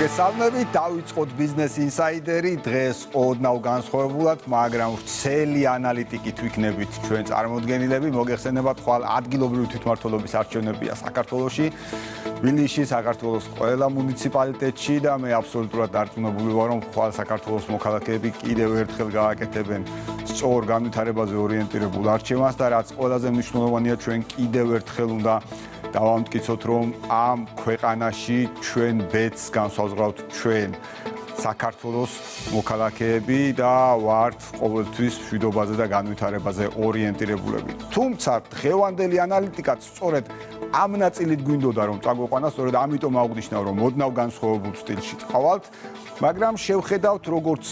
მოგესალმებით, დავიწყოთ ბიზნეს ინსაიდერი, დღეს ოდნავ განსხვავებულად, მაგრამ ვრცელი ანალიტიკით ვიქნებით ჩვენ წარმოდგენილები, მოგეხსენებათ ხვალ ადგილობრივი თვითმმართველობის არჩევნებია საქართველოში, თბილისში, საქართველოს ყველა მუნიციპალიტეტში და მე აბსოლუტურად დარწმუნებული ვარ, რომ ხვალ საქართველოს მოქალაქეები კიდევ ერთხელ გააკეთებენ სწორ განვითარებაზე ორიენტირებულ არჩევანს და რაც ყველაზე მნიშვნელოვანია, ჩვენ კიდევ ერთხელ უნდა დავამტკიცოთ, რომ ამ ქვეყანაში ჩვენ ბედს განსაზღვრავთ ჩვენ საქართველოს მოქალაქეები და ვართ ყოველთვის მშვიდობაზე და განვითარებაზე ორიენტირებულები. თუმცა დღევანდელი ანალიტიკაც სწორედ ამ ნაწილით გვინდოდა რომ წაგვეყვანა, სწორედ ამიტომ აღვნიშნავ, რომ ოდნავ განსხვავებულ სტილში წავალთ, მაგრამ შევხედავთ როგორც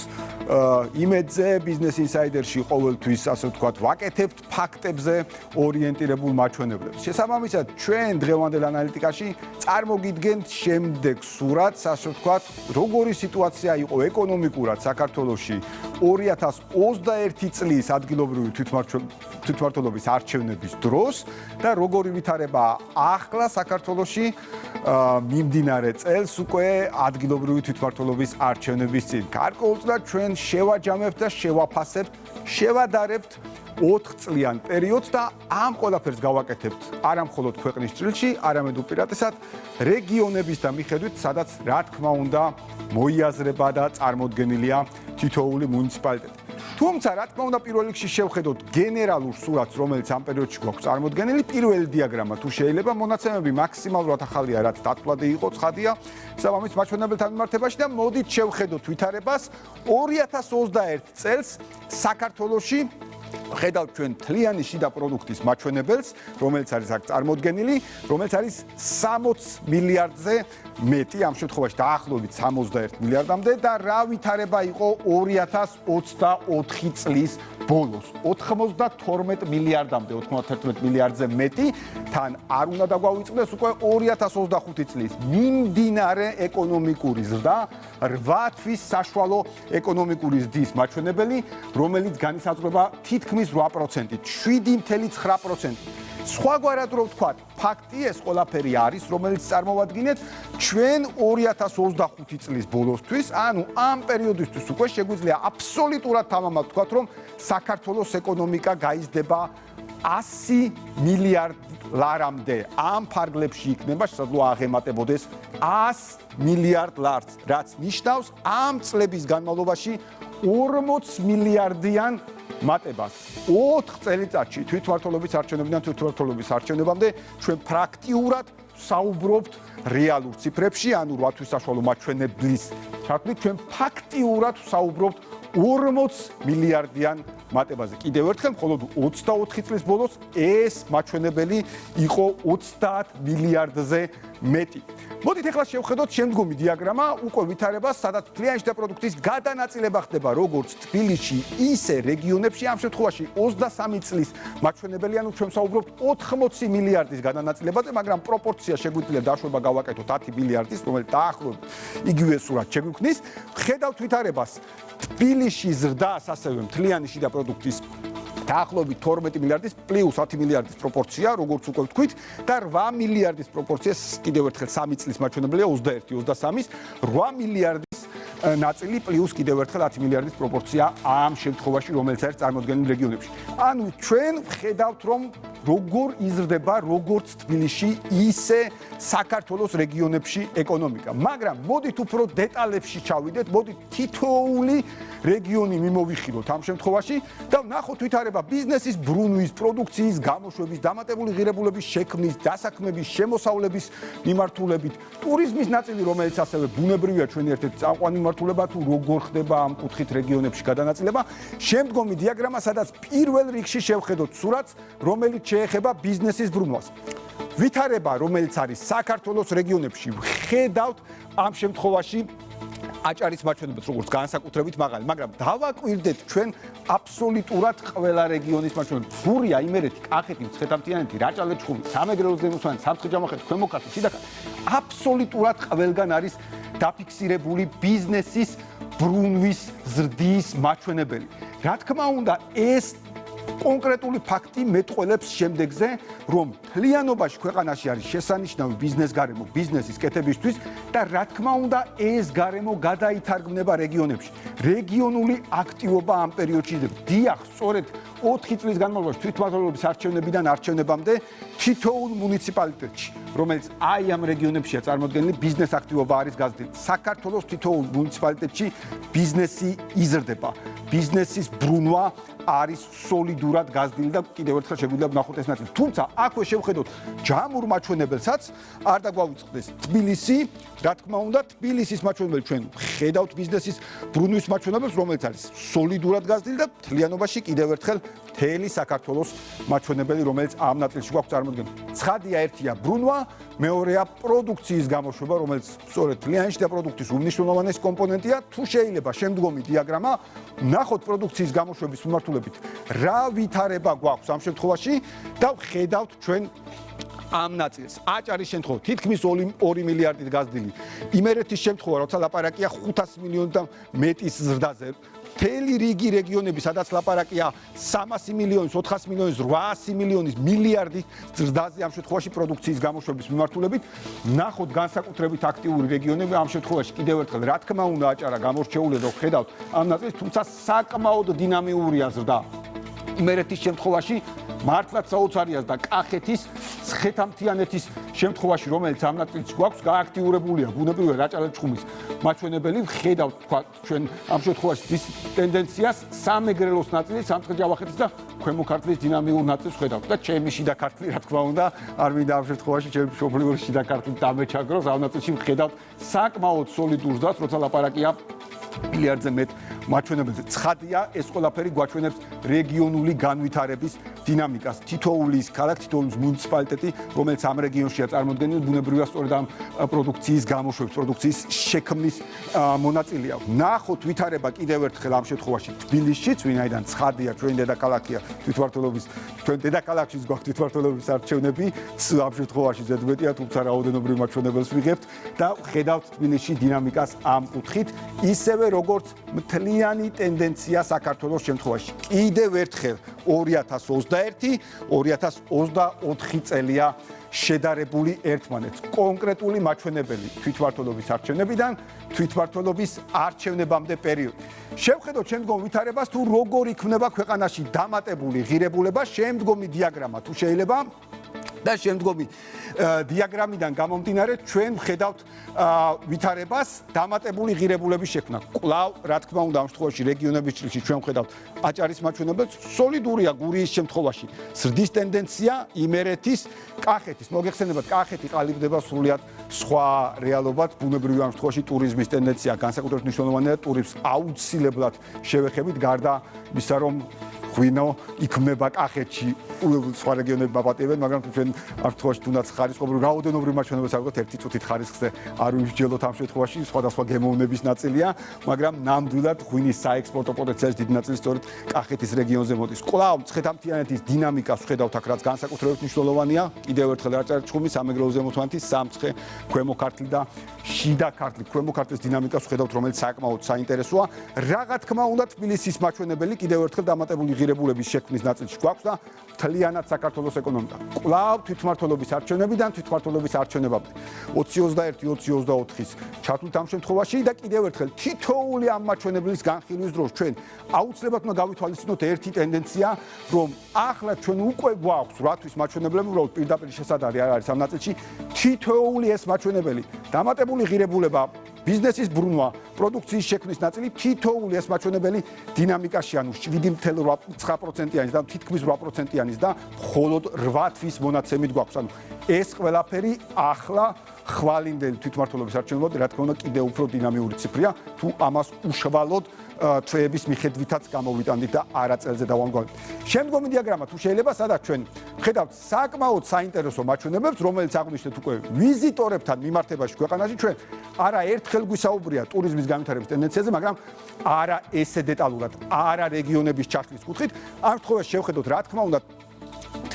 იმედზე ბიზნეს ინსაიდერში ყოველთვის ასე ვთქვათ ვაკეთებთ ფაქტებზე ორიენტირებულ მაჩვენებლებს. შესაბამისად, ჩვენ დღევანდელ ანალიტიკაში წარმოგიდგენთ შემდეგ სურათს, ასე ვთქვათ, როგორი სიტუაცია იყო ეკონომიკურად საქართველოში 2021 წლის ადგილობრივი თვითმმართველობის არჩევნების დროს და როგორი ვითარებაა ახლა საქართველოში მიმდინარე წელს უკვე ადგილობრივი თვითმმართველობის არჩევნების წინ. გარკვეულწილად ჩვენ შევაჯამებთ და შევაფასებთ, შევადარებთ 4 წლიან პერიოდს და ამ ყველაფერს გავაკეთებთ არა მხოლოდ ქვეყნის ჭრილში, არამედ უპირატესად რეგიონების და მიხედვით, სადაც რა თქმა უნდა მოიაზრება და წარმოდგენილია თითოეული მუნიციპალიტეტი. თუმცა რა თქმა უნდა პირველ რიგში შევხედოთ გენერალურ სურათს, რომელიც ამ პერიოდში გვაქვს წარმოდგენილი, პირველი დიაგრამა თუ შეიძლება მონაცემები მაქსიმალურად ახალია, რაც დათვლადი იყო, ცხადია, შესაბამისად მაჩვენებელთან მიმართებაში და მოდით შევხედოთ ვითარებას 2021 წელს საქართველოში ხედავთ ჩვენ თლიანი შიდა პროდუქტის მაჩვენებელს, რომელიც არის აქ წარმოდგენილი, რომელიც არის 60 მილიარდზე მეტი, ამ შემთხვევაში დაახლოებით 61 მილიარდამდე და რა ვითარება იყო 2024 წლის ბოლოს 92 მილიარდამდე, 91 მილიარდზე მეტი, თან არ უნდა დაგვავიწყდეს უკვე 2025 წლის მიმდინარე ეკონომიკური ზრდა, 8 თვის საშუალო ეკონომიკური ზრდის მაჩვენებელი, რომელიც განისაზღვრება თითქმის 8%-ით, 7.9%. სხვაგვარად რო ვთქვათ, ფაქტი ეს ყველაფერი არის, რომელიც წარმოვადგინეთ ჩვენ 2025 წლის ბოლოსთვის, ანუ ამ პერიოდისთვის უკვე შეგვიძლია აბსოლუტურად თამამად ვთქვათ, რომ საქართველოს ეკონომიკა გაიზრდება 100 მილიარდ ლარამდე. ამ ფარგლებში იქნება შესაძლოა აღემატებოდეს 100 მილიარდ ლარს, რაც ნიშნავს ამ წლების განმავლობაში 40 მილიარდიან მატებას. 4 წელიწადში თვითმმართველობის არჩევნებიდან თვითმმართველობის არჩევნებამდე ჩვენ პრაქტიულად საუბრობთ რეალურ ციფრებში, ანუ 8 თვის საშუალო მაჩვენებლის ჩართვით ჩვენ ფაქტიურად საუბრობთ 40 მილიარდიან მატებაზე. კიდევ ერთხელ, მხოლოდ 24 წლის ბოლოს ეს მაჩვენებელი იყო 30 მილიარდზე მეტი. მოდით ახლა შევხედოთ შემდგომი დიაგრამა, უკვე ვითარებას, სადაც თლიანი შიდა პროდუქტის გადანაწილება ხდება როგორც თბილისში, ისე რეგიონებში. ამ შემთხვევაში 23 წლის მაჩვენებელი, ანუ ჩვენ საუბრობთ 80 მილიარდის გადანაწილებაზე, მაგრამ პროპორცია შეგვიძლია დაშვება გავაკეთოთ 10 მილიარდის, რომელიც დაახლოებით იგივე სურათს შეგვიქმნის. ხედავთ ვითარებას თბილისში ზრდას, ასევე თლიანი შიდა პროდუქტის დაახლოებით 12 მილიარდის პლუს 10 მილიარდის პროპორცია, როგორც უკვე ვთქვით, და 8 მილიარდის პროპორციას კიდევ ერთხელ 3 წლის მაჩვენებელია 21-23-ის 8 მილიარდის ნაწილი პლუს კიდევ ერთხელ 10 მილიარდის პროპორცია ამ შემთხვევაში, რომელიც არის წარმოდგენილი რეგიონებში. ანუ ჩვენ ვხედავთ, რომ როგორ იზრდება როგორც თბილისში, ისე საქართველოს რეგიონებში ეკონომიკა. მაგრამ მოდით უფრო დეტალებში ჩავიდეთ, მოდით თითოეული რეგიონი მიმოვიხილოთ ამ შემთხვევაში და ვნახოთ ვითარება ბიზნესის ბრუნვის, პროდუქციის გამოშვების, დამატებული ღირებულების შექმნის, დასაქმების, შემოსავლების მიმართულებით, ტურიზმის ნაწილი, რომელიც ასევე ბუნებრივია ჩვენი ერთ-ერთი წამყვანი მიმართულება, თუ როგორ ხდება ამ კუთხით რეგიონებში გადანაწილება. შემდგომი დიაგრამა, სადაც პირველ რიგში შევხედოთ სურათს, რომელიც შეეხება ბიზნესის ბრუნვას. ვითარება, რომელიც არის საქართველოს რეგიონებში, ხედავთ ამ შემთხვევაში აჭარის მაჩვენებელს, როგორც განსაკუთრებით მაღალი, მაგრამ დავაკვირდეთ ჩვენ აბსოლუტურად ყველა რეგიონის მაჩვენებელს. გურია, იმერეთი, კახეთი, მცხეთა-მთიანეთი, რაჭა-ლეჩხუმი, სამეგრელოს ზემოსვანი, სამცხე-ჯავახეთი, ქვემო ქართლი, შიდა ქართლი. აბსოლუტურად ყველგან არის დაფიქსირებული ბიზნესის ბრუნვის ზრდის მაჩვენებელი. რა თქმა უნდა, ეს კონკრეტული ფაქტი მეტყველებს შემდეგზე, რომ მთლიანობაში ქვეყანაში არის შესანიშნავი ბიზნეს გარემო, ბიზნესის კეთებისთვის და რა თქმა უნდა, ეს გარემო გადაითარგმნება რეგიონებში. რეგიონული აქტივობა ამ პერიოდში იზრდება. დიახ, სწორედ 4 წლის განმავლობაში თვითმმართველობის არჩევნებიდან არჩევნებამდე თითოეულ მუნიციპალიტეტში, რომელიც აი ამ რეგიონებშია წარმოდგენილი, ბიზნეს აქტივობა არის გაზრდილი. საქართველოს თითოეულ მუნიციპალიტეტში ბიზნესი იზრდება. ბიზნესის ბრუნვა არის სოლიდურად გაზრდილი და კიდევ ერთხელ შეგვიძლია ვნახოთ ეს ნაწილი. თუმცა აქვე შევხედოთ ჯამურ მაჩვენებელსაც, არ დაგვავიწყდეს თბილისი, რა თქმა უნდა, თბილისის მაჩვენებელი ჩვენ ხედავთ ბიზნესის ბრუნვის მაჩვენებელს, რომელიც არის სოლიდურად გაზრდილი და მთლიანობაში კიდევ ერთხელ მთელი საქართველოს მაჩვენებელი, რომელიც ამ ნაწილში გვაქვს წარმოდგენილი. ცხადია, ერთია ბრუნვა, მეორეა პროდუქციის გამოშვება, რომელიც სწორედ თლიანში და პროდუქტის უმნიშვნელოვანესი კომპონენტია. თუ შეიძლება შემდგომი დიაგრამა ვნახოთ პროდუქციის გამოშვების მიმართულებით, რა ვითარება გვაქვს ამ შემთხვევაში და ვხედავთ ჩვენ ამ ნაწილს. აჭარის შემთხვევაში თითქმის 2 მილიარდით გაზრდილი. იმერეთის შემთხვევა, როცა ლაპარაკია 500 მილიონი და მეტის ზრდაზე. მთელი რიგი რეგიონები, სადაც ლაპარაკია 300 მილიონის, 400 მილიონის, 800 მილიონის, მილიარდის ზრდაზე ამ შემთხვევაში პროდუქციის გამოშვების მიმართულებით, ნახოთ განსაკუთრებით აქტიური რეგიონები ამ შემთხვევაში კიდევ ერთხელ, რა თქმა უნდა, აჭარა გამორჩეულია და ხედავთ ამ ნაწილს, თუმცა საკმაოდ დინამიურია ზრდა. იმერეთის შემთხვევაში მართლაც საოცარია და კახეთის, ცხეთამთიანეთის შემთხვევაში, რომელიც ამ ნაწილში გვაქვს, გააქტიურებულია ბუნებრივია რაჭა-ლეჩხუმის მაჩვენებელი, ხედავთ თქვა ჩვენ ამ შემთხვევაში ის ტენდენციას სამეგრელოს ნაწილი, სამცხე-ჯავახეთის და ქვემო ქართლის დინამიურ ნაწილს ხედავთ და ჩემი შიდა ქართლი, რა თქმა უნდა, არ მინდა ამ შემთხვევაში ჩემი მშობლიური შიდა ქართლი დამეჩაგროს, ამ ნაწილში ხედავთ საკმაოდ სოლიდურ ზრდას, როცა ლაპარაკია მილიარდზე მეტ მაჩვენებელზე. ცხადია, ეს ყველაფერი გვაჩვენებს რეგიონული განვითარების დინამიკას. თითოეული ქალაქ, თითოეული მუნიციპალიტეტი, რომელიც ამ რეგიონშია წარმოდგენილი, ბუნებრივია სწორედ ამ პროდუქციის გამოშვების, პროდუქციის შექმნის მონაწილეა. ნახოთ ვითარება კიდევ ერთხელ ამ შემთხვევაში თბილისშიც, ვინაიდან ცხადია, ჩვენი დედაქალაქია თვითმმართველობის, ჩვენ დედაქალაქშიც გვაქვს თვითმმართველობის არჩევნები, ამ შემთხვევაში ზედმეტია, თუმცა რაოდენობრივ მაჩვენებელს ვიღებთ და ხედავთ თბილისში დინამიკას ამ კუთხით, ისევე როგორც მთლიანი ტენდენცია საქართველოს შემთხვევაში. კიდევ ერთხელ 2021-2024 წელია შედარებული ერთმანეთს. კონკრეტული მაჩვენებელი თვითმმართველობის არჩევნებიდან თვითმმართველობის არჩევნებამდე პერიოდი. შევხედოთ შემდგომ ვითარებას, თუ როგორ იქნება ქვეყანაში დამატებული ღირებულება, შემდგომი დიაგრამა თუ შეიძლება და შემდგომი დიაგრამიდან გამომდინარე ჩვენ ვხედავთ ვითარებას დამატებული ღირებულების შექმნა. კვლავ, რა თქმა უნდა, ამ შემთხვევაში რეგიონების ჭრილში ჩვენ ვხედავთ აჭარის მაჩვენებელს, სოლიდურია გურიის შემთხვევაში. ზრდის ტენდენცია იმერეთის, კახეთის, მოგეხსენებათ, კახეთი ყალიბდება სრულიად სხვა რეალობად, ბუნებრივია ამ შემთხვევაში ტურიზმის ტენდენცია განსაკუთრებით მნიშვნელოვანია, ტურიზმს აუცილებლად შევეხებით, გარდა ისა რომ ღვინო იქმნება კახეთში, სხვა რეგიონები მაპატიებენ, მაგრამ ჩვენ ამ შემთხვევაში თუნდაც ხარისხობრივ რაოდენობრივ მაჩვენებელს აღვდგათ ერთი წუთით ხარისხზე არ ვიმსჯელოთ ამ შემთხვევაში, სხვადასხვა გემოვნების ნაწილია, მაგრამ ნამდვილად ღვინის საექსპორტო პოტენციალის დიდი ნაწილი სწორედ კახეთის რეგიონზე მოდის. კვლავ ცხეთამთიანეთის დინამიკას ვხედავთ აქ, რაც განსაკუთრებით მნიშვნელოვანია, კიდევ ერთხელ რაჭა-ლეჩხუმის, სამეგრელო ზემოთვანეთის, სამცხე, ქვემო ქართლი და შიდა ქართლი, ქვემო ქართლის დინამიკას ვხედავთ, რომელიც საკმაოდ საინტერესოა. რა თქმა უნდა, თბილისის მაჩვენებელი კიდევ ერთხელ დამატებული ღირებულების შექმნის ნაწილში გვაქვს და მთლიანად საქართველოს ეკონომიკა. კვლავ თვითმმართველობის არჩევნებიდან თვითმმართველობის არჩევნებამდე 2021-2024-ის ჩათვლით ამ შემთხვევაში და კიდევ ერთხელ თითოეული ამ მაჩვენებლის განხილვის დროს ჩვენ აუცილებლად უნდა გავითვალისწინოთ ერთი ტენდენცია, რომ ახლა ჩვენ უკვე გვაქვს რათვის მაჩვენებლები, უბრალოდ პირდაპირ შესაძლებელი არ არის ამ ნაწილში, თითოეული ეს მაჩვენებელი დამატებული ღირებულება, ბიზნესის ბრუნვა, პროდუქციის შექმნის ნაწილი, თითოეული ეს მაჩვენებელი დინამიკაში, ანუ 7.9%-იანის და თითქმის 8%-იანის და მხოლოდ 8 თვის მონაცემით გვაქვს. ანუ ეს ყველაფერი ახლა ხვალინდელი თვითმმართველობის არჩევნებამდე, რა თქმა უნდა, კიდევ უფრო დინამიური ციფრია, თუ ამას უშუალოდ თვეების მიხედვითაც გამოვიტანდით და არა წელზე დავამკვიდრებთ. შემდგომი დიაგრამა თუ შეიძლება, სადაც ჩვენ ხედავთ საკმაოდ საინტერესო მაჩვენებებს, რომელიც აღვნიშნეთ უკვე ვიზიტორებთან მიმართებაში ქვეყანაში, ჩვენ არა ერთხელ გვისაუბრია ტურიზმის განვითარების ტენდენციაზე, მაგრამ არა ესე დეტალურად, არა რეგიონების ჩაშლის კუთხით. ამ შემთხვევაში შევხედოთ, რა თქმა უნდა,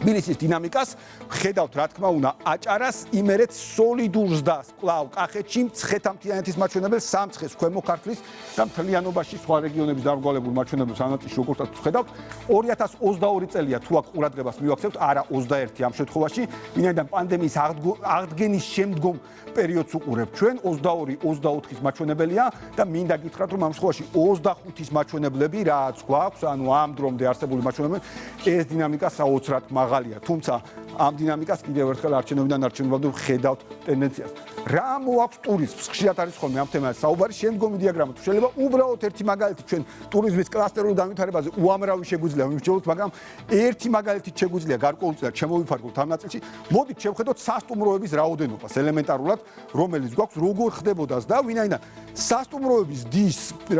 თბილისის დინამიკას ხედავთ რა თქმა უნდა აჭარას იმერეთ სოლიდურს და კვლავ კახეთში მცხეთამთიანეთის მაჩვენებელს სამცხეს ქვემო ქართლის და მთლიანობაში სხვა რეგიონების დარგვალებულ მაჩვენებელს ანალიტიკს როგორცაც ხედავთ 2022 წელია თუ აქ ყურადღებას მივაქცევთ არა 21 ამ შემთხვევაში ვინაიდან პანდემიის აღდგენის შემდგომ პერიოდს უყურებთ ჩვენ 22-24-ის მაჩვენებელია და მინდა გითხრათ რომ ამ შემთხვევაში 25-ის მაჩვენებლები რაც გვაქვს ანუ ამ დრომდე არსებული მაჩვენებლები ეს დინამიკა საოცრად მაღალია თუმცა ამ დინამიკას კიდევ ერთხელ არჩევნებიდან არჩევნებამდე ხედავთ ტენდენციას რა მოაქვს ტურიზმს ხშირად არის ხოლმე ამ თემაზე საუბარი შემდგომი დიაგრამა თუ შეიძლება უბრალოდ ერთი მაგალითი ჩვენ ტურიზმის კლასტერულ განვითარებაზე უამრავი შეგვიძლია ვიმსჯელოთ მაგრამ ერთი მაგალითით შეგვიძლია გარკვეულწილად შემოვიფარგლოთ ამ ნაწილში მოდით შევხედოთ სასტუმროების რაოდენობას ელემენტარულად რომელიც გვაქვს როგორ ხდებოდას და ვინაიდან სასტუმროების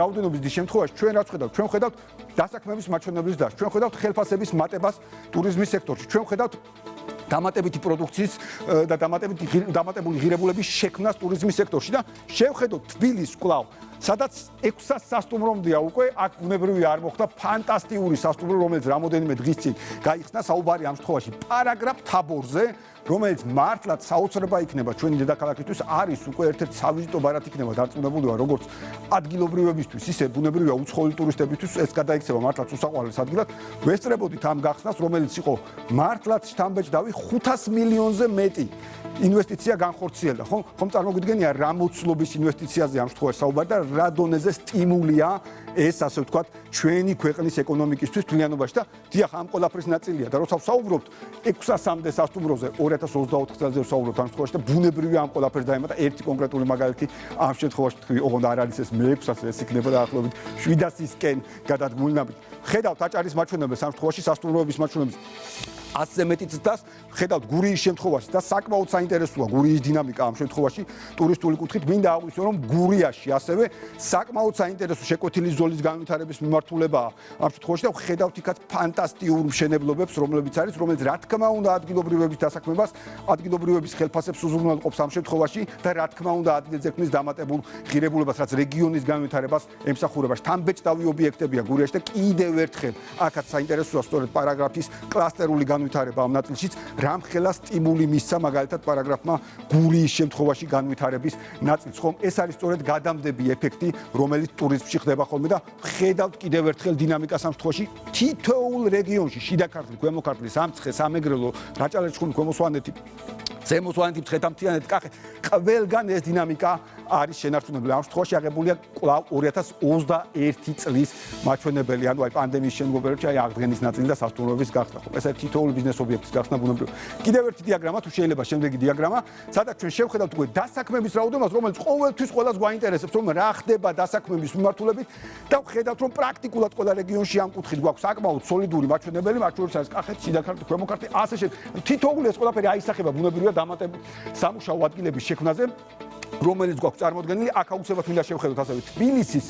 რაოდენობის დის შემთხვევაში ჩვენ რაც ხედავთ ჩვენ ხედავთ დასაქმების მაჩვენებლის დაშ ჩვენ ხედავთ ხელფასების მატებას ტურიზმის სექტორში ჩვენ ხედავთ დამატებითი პროდუქციის და დამატებული ღირებულების შექმნას ტურიზმის სექტორში და შევხედოთ თბილისს კვლავ სადაც 600 სასტუმრომდეა უკვე აქ ბუნებრივია არ მოხდა ფანტასტიკური სასტუმრო რომელიც რამოდენიმე დღის წინ გაიხსნა საუბარი ამ შემთხვევაში პარაგრაფ თაბორზე რომელიც მართლაც საოცრება იქნება ჩვენი დედაქალაქისთვის არის უკვე ერთ-ერთი სავიზიტო ბარათი იქნება დარწმუნებულია როგორც ადგილობრივებისთვის ისე ბუნებრივია უცხოელი ტურისტებისთვის ეს გადაიქცევა მართლაც უსაყვარლეს ადგილად ვესწრებოდით ამ გახსნას რომელიც იყო მართლაც შთამბეჭდავი 500 მილიონზე მეტი ინვესტიცია განხორციელდა ხომ წარმოგვიდგენია რა მოცულობის ინვესტიციაზე ამ შემთხვევაში საუბარი და რა დონეზე სტიმულია ეს ასე ვთქვათ ჩვენი ქვეყნის ეკონომიკისთვის თლიანობაში და დიახ ამ ყველაფრის ნაწილია და როცა ვსაუბრობთ 600-მდე სასტუმროზე 2024 წელზე ვსაუბრობთ ამ შემთხვევაში და ბუნებრივია ამ ყველაფერს დაემატა ერთი კონკრეტული მაგალითი ამ შემთხვევაში თქვი ოღონდ არ არის ეს მე-600 ეს იქნება დაახლოებით 700-ისკენ გადადგმული ნაბიჯი ხედავთ აჭარის მაჩვენებელს ამ შემთხვევაში სასტუმროების მაჩვენებელს 100-ზე მეტი წელს ხედავთ გურიის შემთხვევაში და საკმაოდ საინტერესოა გურიის დინამიკა ამ შემთხვევაში ტურისტული კუთხით მინდა აღვნიშნო რომ გურიაში ასევე საკმაოდ საინტერესო შეკვეთილი ზოლის განვითარების მიმართულებაა ამ შემთხვევაში და ხედავთ იქაც ფანტასტიურ მშენებლობებს რომელიც რა თქმა უნდა ადგილობრივების დასაქმებას ადგილობრივების ხელფასებს უზრუნველყოფს ამ შემთხვევაში და რა თქმა უნდა ადგილზე ქმნის დამატებულ ღირებულებას რაც რეგიონის განვითარებას ემსახურება შთამბეჭდავი ობიექტებია გურიაში და კიდევ ერთხელ აქაც საინტერესოა სწორედ პარაგრაფის კლასტერული განვითარება ამ ნაწილშიც რამხელა სტიმული მისცა მაგალითად პარაგრაფმა გურიის შემთხვევაში განვითარების ნაწილს ხომ ეს არის სწორედ გადამდები ეფექტი რომელიც ტურიზმში ხდება ხოლმე და ხედავთ კიდევ ერთხელ დინამიკას ამ შემთხვევაში თითოეულ რეგიონში შიდა ქართლი ქვემო ქართლი სამცხე სამეგრელო რაჭა-ლეჩხუმი ქვემო სვანეთი ზემო სვანეთი მცხეთა-მთიანეთი კახეთი ყველგან ეს დინამიკა არის შენარჩუნებული ამ შემთხვევაში აღებულია კვლავ 2021 წლის მაჩვენებელი ანუ აი პანდემიის შემდგომ პერიოდში აი აღდგენის ნაწილი და სასტუმროების გახსნა ხო ეს არის თითოეული ბიზნეს ობიექტის გახსნა ბუნებრივია კიდევ ერთი დიაგრამა თუ შეიძლება შემდეგი დიაგრამა სადაც ჩვენ შევხედავთ უკვე დასაქმების რაოდენობას რომელიც ყოველთვის ყველას გვაინტერესებს რომ რა ხდება დასაქმების მიმართულებით და ვხედავთ რომ პრაქტიკულად ყველა რეგიონში ამ კუთხით გვაქვს საკმაოდ სოლიდური მაჩვენებელი მათ შორის არის კახეთი შიდა ქართლი ქვემო ქართლი ასე შემდეგ თითოეული ეს ყველაფერი აისახება ბუნებრივია დამატებული სამუშაო ადგილების შექმნაზე რომელიც გვაქვს წარმოდგენილი აქ აუცილებლად მინდა შევხედოთ ასევე თბილისის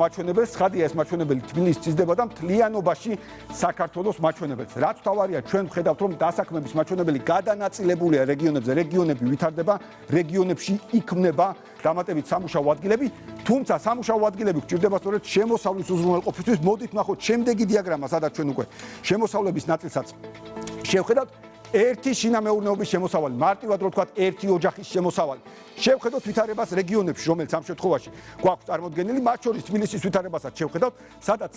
მაჩვენებელს ხადია ეს მაჩვენებელი თბილისში იზრდება და მთლიანობაში საქართველოს მაჩვენებელს რაც თავარია ჩვენ ვხედავთ რომ დასაქმების მაჩვენებელი გადანაწილებულია რეგიონებზე რეგიონები ვითარდება რეგიონებში იქმნება დამატებით სამუშაო ადგილები თუმცა სამუშაო ადგილები გვჭირდება სწორედ შემოსავლის უზრუნველყოფისთვის მოდით ნახოთ შემდეგი დიაგრამა სადაც ჩვენ უკვე შემოსავლების ნაწილსაც შევხედავთ ერთი შინამეურნეობის შემოსავალი, მარტივად რო ვთქვათ, ერთი ოჯახის შემოსავალი. შევხედოთ ვითარებას რეგიონებში, რომელიც ამ შემთხვევაში გვაქვს წარმოდგენილი, მათ შორის თბილისის ვითარებასაც შევხედავთ, სადაც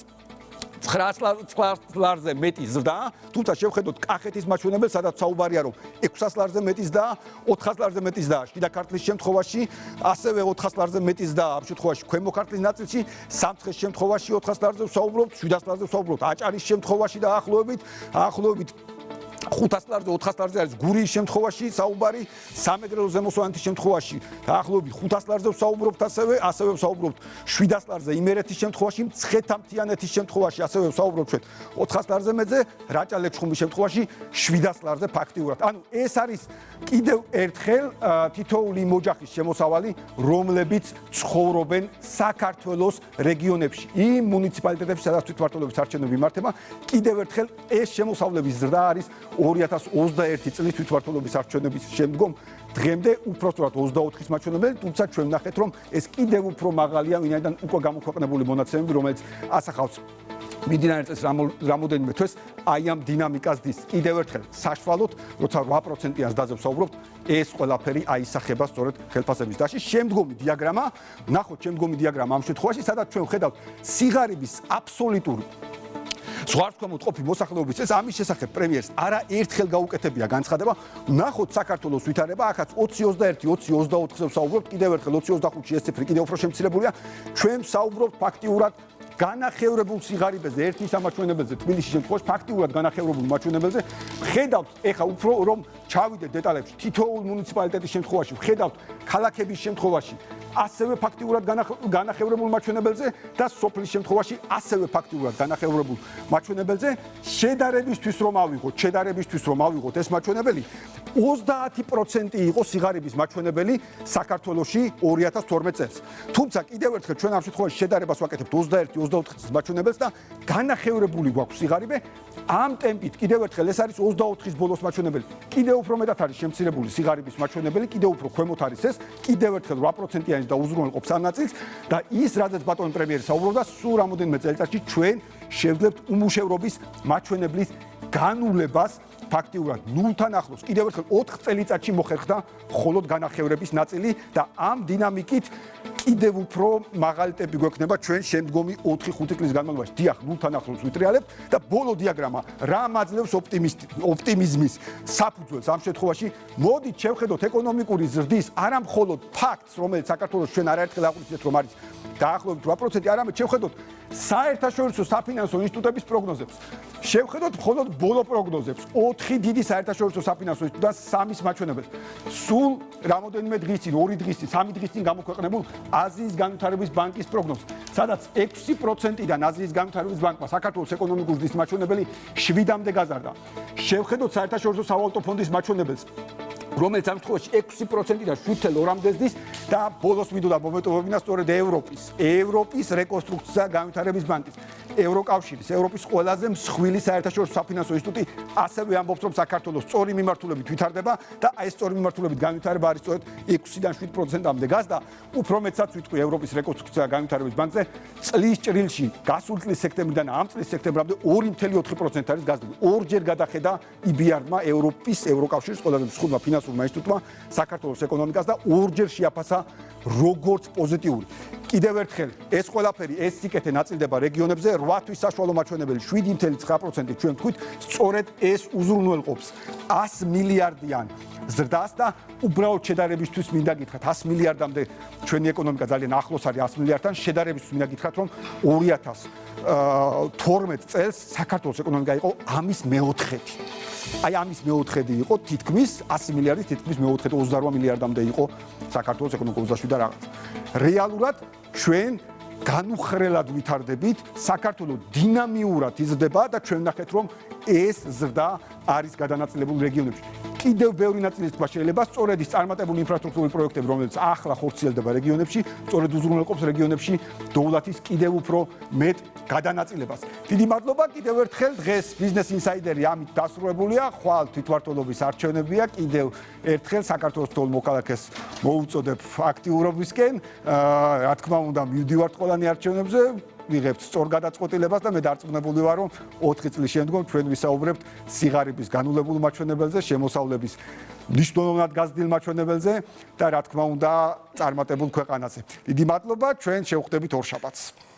900 ლარზე მეტი ზრდა, თუმცა შევხედოთ კახეთის მაჩვენებელს, სადაც საუბარია რომ 600 ლარზე მეტი ზრდა, 400 ლარზე მეტი ზრდა შიდა ქართლის შემთხვევაში, ასევე 400 ლარზე მეტი ზრდა ამ შემთხვევაში ქვემო ქართლის ნაწილში, სამცხეს შემთხვევაში 400 ლარზე ვსაუბრობთ, 700 ლარზე ვსაუბრობთ, აჭარის შემთხვევაში დაახლოებით 500 ლარზე 400 ლარზე არის გურიის შემთხვევაში საუბარი სამეგრელო ზემო სვანეთის შემთხვევაში დაახლოებით 500 ლარზე ვსაუბრობთ ასევე ვსაუბრობთ 700 ლარზე იმერეთის შემთხვევაში მცხეთა-მთიანეთის შემთხვევაში ასევე ვსაუბრობთ ჩვენ 400 ლარზე მეზე რაჭა-ლეჩხუმის შემთხვევაში 700 ლარზე ფაქტიურად ანუ ეს არის კიდევ ერთხელ თითოეული ოჯახის შემოსავალი რომლებიც ცხოვრობენ საქართველოს რეგიონებში იმ მუნიციპალიტეტებში სადაც თვითმმართველობის არჩევნები იმართება კიდევ ერთხელ ეს შემოსავლების ზრდა არის 2021 წლის თვითმმართველობის არჩევნების შემდგომ დღემდე უпростоრად 24-ის მაჩვენებელი, თუმცა ჩვენ ვნახეთ რომ ეს კიდევ უფრო მაღალია, ვინაიდან უკვე გამოქვეყნებული მონაცემები, რომელიც ასახავს მიდინარე წელს რამოდენიმე თვეს აი ამ დინამიკას დის. კიდევ ერთხელ საშუალოდ, როცა 8%-იან ზდაზე ვსაუბრობთ, ეს ყველაფერი აისახება სწორედ ხელფასების დაში. შემდგომი დიაგრამა, ნახოთ შემდგომი დიაგრამა ამ შემთხვევაში, სადაც ჩვენ ვხედავთ სიღარიბის აბსოლუტური ზღვარცქვამოთ ყოფი მოსახლეობის წესს, ამის შესახებ პრემიერს არაერთხელ გაუკეთებია განცხადება. ნახოთ საქართველოს ვითარება, ახაც 20-21, 20-24-ზე ვსაუბრობთ, კიდევ ერთხელ 20-25-ში ეს ციფრი კიდევ უფრო შემცირებულია. ჩვენ ვსაუბრობთ ფაქტიურად განახევრებულ სიღარიბეზე, ერთის ამაჩვენებელზე, თბილისის შემთხვევაში ფაქტიურად განახევრებულ მაჩვენებელზე. ხედავთ, ეხა უფრო რომ ჩავიდეთ დეტალებში, თითოეულ მუნიციპალიტეტის შემთხვევაში, ხედავთ ქალაქების შემთხვევაში, ასევე ფაქტიურად განახევრებულ მაჩვენებელზე და სოფლის შემთხვევაში ასევე ფაქტიურად განახევრებულ მაჩვენებელზე. შედარებისთვის რომ ავიღოთ ეს მაჩვენებელი, 30% იყო სიღარიბის მაჩვენებელი საქართველოში 2012 წელს. თუმცა კიდევ ერთხელ ჩვენ ამ შემთხვევაში შედარებას ვაკეთებთ 21-24 წლის მაჩვენებელს და განახევრებული გვაქვს სიღარიბე. ამ ტემპით კიდევ ერთხელ ეს არის 24-ის ბოლოს მაჩვენებელი. კიდევ უფრო მეტად არის შემცირებული სიღარიბის მაჩვენებელი, კიდევ უფრო ქვემოთ არის ეს, კიდევ ერთხელ 8%-იანი და უზრუნველყოფს ამ ნაწილს და ის რადგან ბატონი პრემიერი საუბრობდა, სულ რამოდენიმე წელიწადში ჩვენ შევძლებთ უმუშევრობის მაჩვენებლის განულებას ფაქტიურად ნულთან ახლოს. კიდევ ერთხელ 4 წელიწადში მოხერხდა მხოლოდ განახევრების ნაწილი და ამ დინამიკით კიდევ უფრო მაღალი ტემპი გვექნება ჩვენ შემდგომი 4-5 წლის განმავლობაში. დიახ, ნულთან ახლოს ვითრიალებთ და ბოლო დიაგრამა რა მაძლევს ოპტიმიზმის საფუძველს ამ შემთხვევაში. მოდით შევხედოთ ეკონომიკური ზრდის არა მხოლოდ ფაქტს, რომელიც საქართველოს ჩვენ არაერთხელ აღვნიშნეთ, რომ არის დაახლოებით 8%, არამედ შევხედოთ საერთაშორისო საფინანსო ინსტიტუტების პროგნოზებს. შევხედოთ მხოლოდ ბოლო პროგნოზებს, 4 დიდი საერთაშორისო საფინანსო ინსტიტუტიდან 3-ის მაჩვენებელს. სულ რამოდენიმე დღის წინ, 2 დღის წინ, 3 დღის წინ გამოქვეყნებულ აზიის განვითარების ბანკის პროგნოზს, სადაც 6%-დან აზიის განვითარების ბანკმა საქართველოს ეკონომიკური ზრდის მაჩვენებელი 7-მდე გაზარდა. შევხედოთ საერთაშორისო სავალუტო ფონდის მაჩვენებელს, რომელიც ამ შემთხვევაში 6%-დან 7.2-მდე ზრდის და ბოლოს მინდოდა მომეტოვებინა სწორედ ევროპის რეკონსტრუქცია განვითარების ბანკის, ევროკავშირის, ევროპის ყველაზე მსხვილი საერთაშორისო საფინანსო ინსტიტუტი ასევე ამბობს, რომ საქართველოს სწორი მიმართულებით ვითარდება და ეს სწორი მიმართულებით განვითარება არის სწორედ 6-დან 7%-მდე გაზრდა. უფრო მეცაც ვიტყვი ევროპის რეკონსტრუქცია განვითარების ბანკზე, წლის ჭრილში, გასულ წლის სექტემბრიდან ამ წლის სექტემბრამდე 2.4% არის გაზრდილი. ორჯერ გადახედა EBRD-მა, ევროკავშირის ყველაზე მსხვილმა ფინანსურმა ინსტიტუტმა საქართველოს ეკონომიკას და ორჯერ შეაფასა როგორც პოზიტიური. კიდევ ერთხელ ეს ყველაფერი ეს სიკეთე ნაწილდება რეგიონებზე 8 თვის საშუალო მაჩვენებელი 7.9% ჩვენ ვთქვით, სწორედ ეს უზრუნველყოფს 100 მილიარდიან ზრდას და უბრალოდ შედარებისთვის მინდა გითხრათ 100 მილიარდამდე ჩვენი ეკონომიკა ძალიან ახლოს არის 100 მილიარდთან. შედარებისთვის მინდა გითხრათ, რომ 2012 წელს საქართველოს ეკონომიკა იყო ამის მეოთხედი. აი ამის მეოთხედი იყო თითქმის 100 მილიარდის თითქმის მეოთხედი 28 მილიარდამდე იყო საქართველოს ეკონომიკა 27 და რაღაც. რეალურად ჩვენ განუხრელად ვითარდებით, საქართველოს დინამიურად იზრდება და ჩვენ ნახეთ, რომ ეს ზრდა არის გადანაწილებული რეგიონებში. კიდევ ბევრი ნაწილის თქვა შეიძლება სწორედ ის წარმატებული ინფრასტრუქტურული პროექტები, რომელიც ახლა ხორციელდება რეგიონებში, სწორედ უზრუნველყოფს რეგიონებში დოულათის კიდევ უფრო მეტ გადანაწილებას. დიდი მადლობა კიდევ ერთხელ. დღეს ბიზნეს ინსაიდერი ამით დასრულებულია. ხვალ თვითმმართველობის არჩევნებია. კიდევ ერთხელ საქართველოს თითოეულ მოქალაქეს მოუწოდებ აქტიურობისკენ. რა თქმა უნდა, მივდივართ ყველანი არჩევნებზე. ვიღებთ სწორ გადაწყვეტილებას და მე დარწმუნებული ვარ, რომ 4 წლის შემდგომ ჩვენ ვისაუბრებთ სიღარიბის განულებულ მაჩვენებელზე, შემოსავლების მნიშვნელოვნად გაზრდილ მაჩვენებელზე და რა თქმა უნდა, წარმატებულ ქვეყანაზე. დიდი მადლობა, ჩვენ შევხვდებით ორშაბათს.